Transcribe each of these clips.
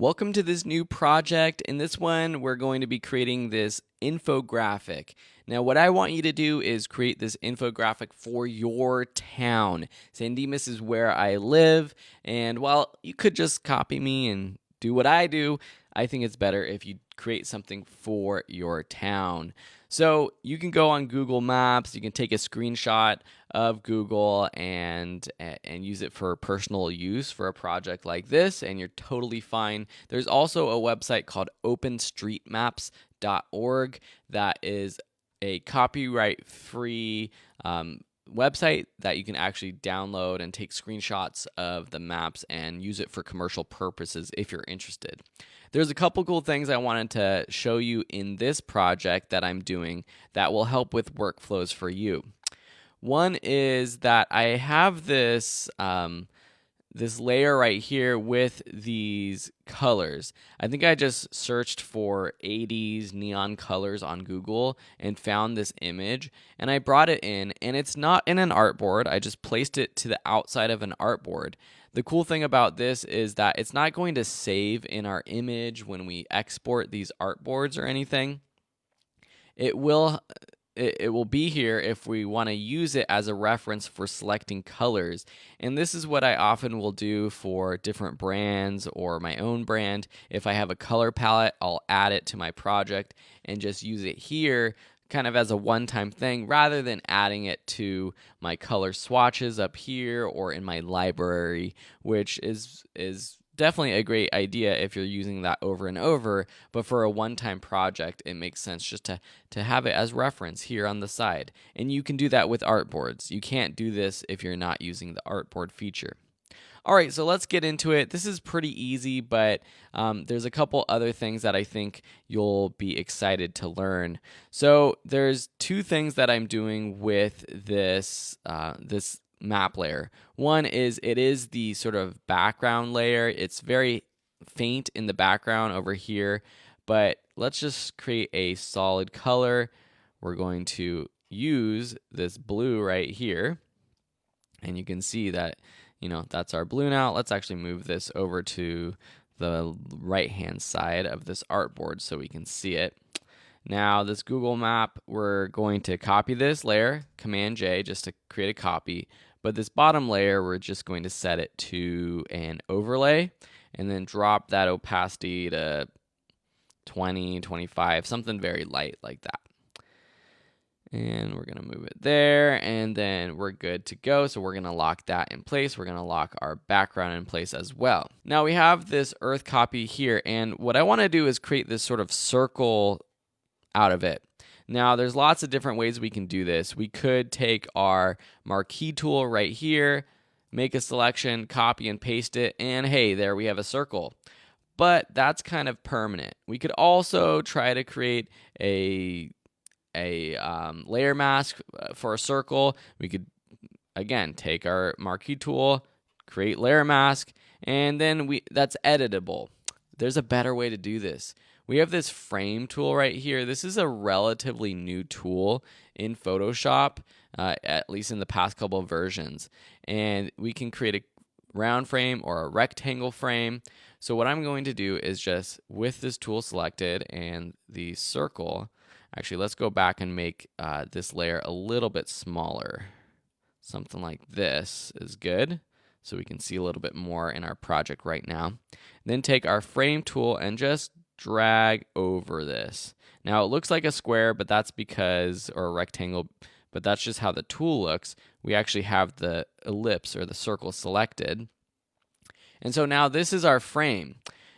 Welcome to this new project. In this one, we're going to be creating this infographic. Now, what I want you to do is create this infographic for your town. San Dimas is where I live, and while you could just copy me and do what I do, I think it's better if you create something for your town. So you can go on Google Maps, you can take a screenshot of Google and use it for personal use for a project like this, and you're totally fine. There's also a website called openstreetmaps.org that is a copyright-free website that you can actually download and take screenshots of the maps and use it for commercial purposes if you're interested. There's a couple cool things I wanted to show you in this project that I'm doing that will help with workflows for you. One is that I have this this layer right here with these colors. I think I just searched for 80s neon colors on Google and found this image, and I brought it in, and it's not in an artboard. I just placed it to the outside of an artboard. The cool thing about this is that it's not going to save in our image when we export these artboards or anything. It will be here if we want to use it as a reference for selecting colors. And this is what I often will do for different brands or my own brand. If I have a color palette, I'll add it to my project and just use it here kind of as a one-time thing rather than adding it to my color swatches up here or in my library, which is definitely a great idea if you're using that over and over, but for a one-time project, it makes sense just to have it as reference here on the side. And you can do that with artboards. You can't do this if you're not using the artboard feature. All right, so let's get into it. This is pretty easy, but there's a couple other things that I think you'll be excited to learn. So there's two things that I'm doing with this this map layer. One is it is the sort of background layer. It's very faint in the background over here, but let's just create a solid color. We're going to use this blue right here, and you can see that, that's our blue now. Let's actually move this over to the right-hand side of this artboard so we can see it. Now, this Google map, we're going to copy this layer, Command-J, just to create a copy. But this bottom layer, we're just going to set it to an overlay and then drop that opacity to 20, 25, something very light like that. And we're going to move it there, and then we're good to go. So we're going to lock that in place. We're going to lock our background in place as well. Now we have this earth copy here, and what I want to do is create this sort of circle out of it. Now, there's lots of different ways we can do this. We could take our marquee tool right here, make a selection, copy and paste it, and hey, there we have a circle. But that's kind of permanent. We could also try to create a layer mask for a circle. We could, again, take our marquee tool, create layer mask, and then that's editable. There's a better way to do this. We have this frame tool right here. This is a relatively new tool in Photoshop, at least in the past couple of versions. And we can create a round frame or a rectangle frame. So what I'm going to do is just, with this tool selected and the circle, actually let's go back and make this layer a little bit smaller. Something like this is good, so we can see a little bit more in our project right now. Then take our frame tool and just drag over this. Now it looks like a square, but that's because, or a rectangle, but that's just how the tool looks. We actually have the ellipse or the circle selected. And so now this is our frame.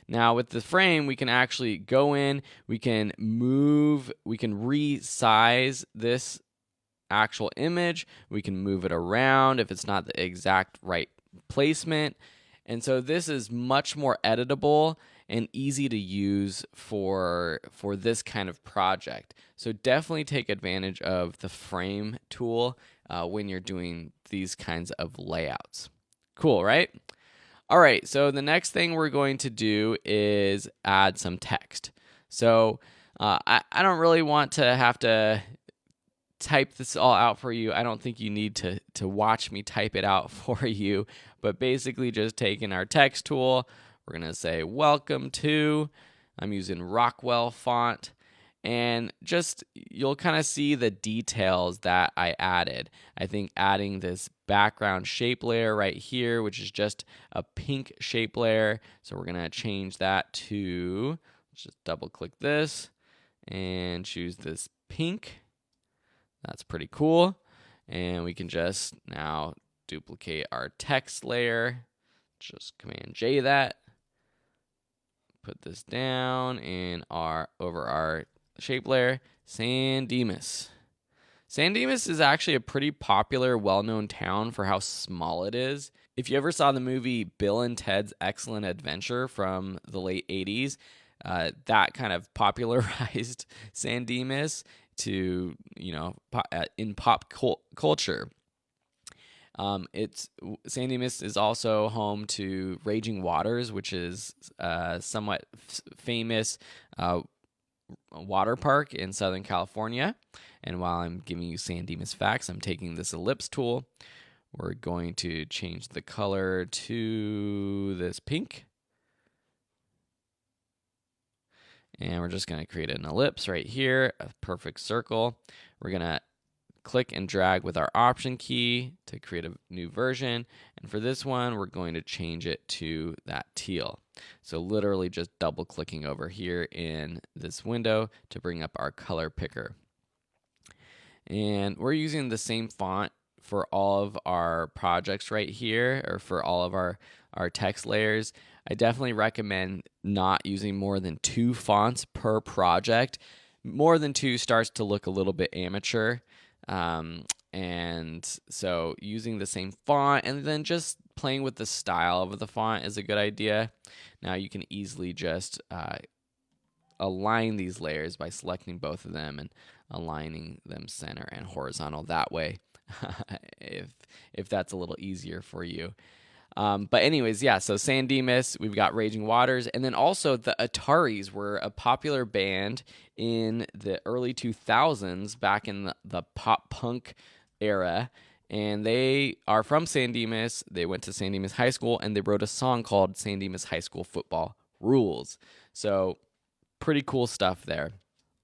Now with the frame, we can actually go in, we can move, we can resize this actual image, we can move it around if it's not the exact right placement. And so this is much more editable and easy to use for this kind of project. So definitely take advantage of the frame tool when you're doing these kinds of layouts. Cool, right? All right, so the next thing we're going to do is add some text. So I don't really want to have to type this all out for you. I don't think you need to watch me type it out for you, but basically just taking our text tool, We're going to say welcome to. I'm using Rockwell font. And just you'll kind of see the details that I added. I think adding this background shape layer right here, which is just a pink shape layer. So we're going to change that to, let's just double click this and choose this pink. That's pretty cool. And we can just now duplicate our text layer. Just Command J that. Put this down in over our shape layer. San Dimas. San Dimas is actually a pretty popular, well-known town for how small it is. If you ever saw the movie Bill and Ted's Excellent Adventure from the late 80s, that kind of popularized San Dimas to, in pop culture. San Dimas is also home to Raging Waters, which is somewhat famous water park in Southern California. And while I'm giving you San Dimas facts, I'm taking this ellipse tool. We're going to change the color to this pink. And we're just going to create an ellipse right here, a perfect circle. We're going to click and drag with our Option key to create a new version. And for this one, we're going to change it to that teal. So literally just double clicking over here in this window to bring up our color picker. And we're using the same font for all of our projects right here, or for all of our text layers. I definitely recommend not using more than 2 fonts per project. More than 2 starts to look a little bit amateur. And so using the same font and then just playing with the style of the font is a good idea. Now you can easily just align these layers by selecting both of them and aligning them center and horizontal that way, if that's a little easier for you. But anyways, yeah, so San Dimas, we've got Raging Waters, and then also the Ataris were a popular band in the early 2000s, back in the pop punk era, and they are from San Dimas. They went to San Dimas High School, and they wrote a song called San Dimas High School Football Rules. So pretty cool stuff there.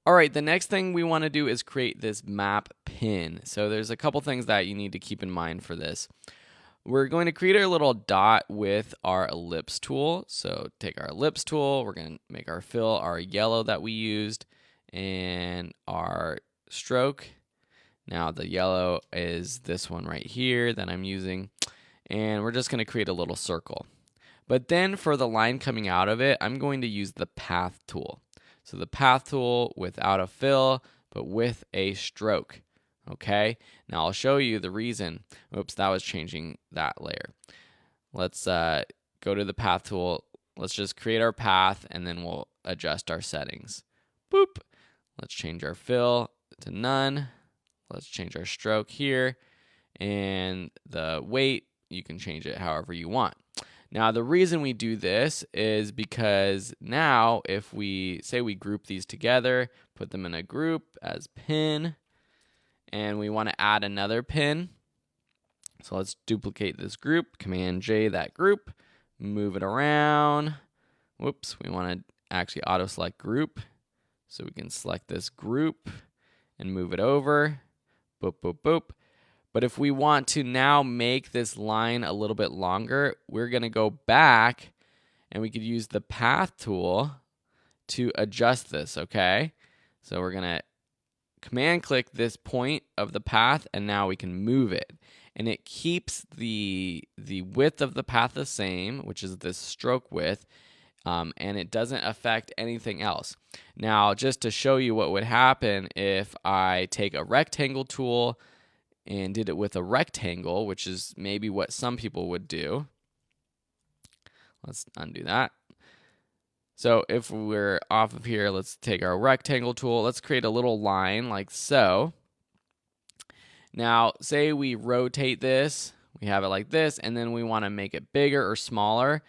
All right, the next thing we want to do is create this map pin. So there's a couple things that you need to keep in mind for this. We're going to create our little dot with our ellipse tool. So take our ellipse tool, we're going to make our fill, our yellow that we used, and our stroke. Now the yellow is this one right here that I'm using, and we're just going to create a little circle. But then for the line coming out of it, I'm going to use the path tool. So the path tool without a fill, but with a stroke. Okay, now I'll show you the reason. Oops, that was changing that layer. Let's go to the path tool. Let's just create our path, and then we'll adjust our settings. Boop. Let's change our fill to none. Let's change our stroke here. And the weight, you can change it however you want. Now, the reason we do this is because now if we say we group these together, put them in a group as pin, and we want to add another pin. So let's duplicate this group, Command J that group, move it around. Whoops, we want to actually auto select group. So we can select this group and move it over. Boop, boop, boop. But if we want to now make this line a little bit longer, we're going to go back and we could use the path tool to adjust this, okay? So we're going to command click this point of the path, and now we can move it. And it keeps the width of the path the same, which is this stroke width, and it doesn't affect anything else. Now, just to show you what would happen if I take a rectangle tool and did it with a rectangle, which is maybe what some people would do. Let's undo that. So if we're off of here, let's take our rectangle tool. Let's create a little line like so. Now, say we rotate this. We have it like this, and then we want to make it bigger or smaller.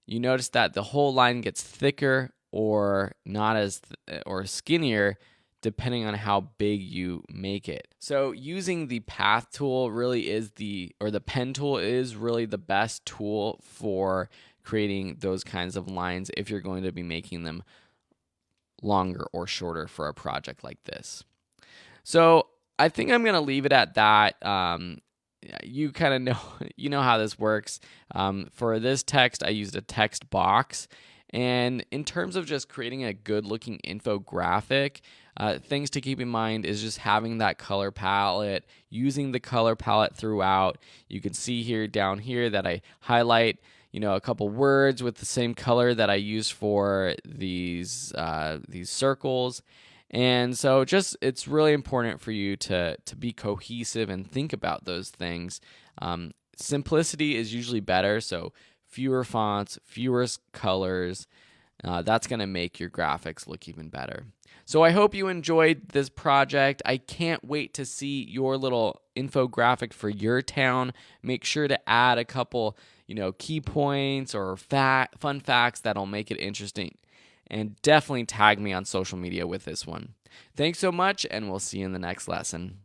You notice that the whole line gets thicker or not as or skinnier depending on how big you make it. So using the path tool really is the pen tool is really the best tool for creating those kinds of lines if you're going to be making them longer or shorter for a project like this. So I think I'm going to leave it at that. You kind of know, you know how this works. For this text, I used a text box. And in terms of just creating a good looking infographic, things to keep in mind is just having that color palette, using the color palette throughout. You can see here down here that I highlight a couple words with the same color that I used for these circles. And so it's really important for you to be cohesive and think about those things. Simplicity is usually better, so fewer fonts, fewer colors. That's going to make your graphics look even better. So I hope you enjoyed this project. I can't wait to see your little infographic for your town. Make sure to add a couple, key points or fun facts that'll make it interesting. And definitely tag me on social media with this one. Thanks so much, and we'll see you in the next lesson.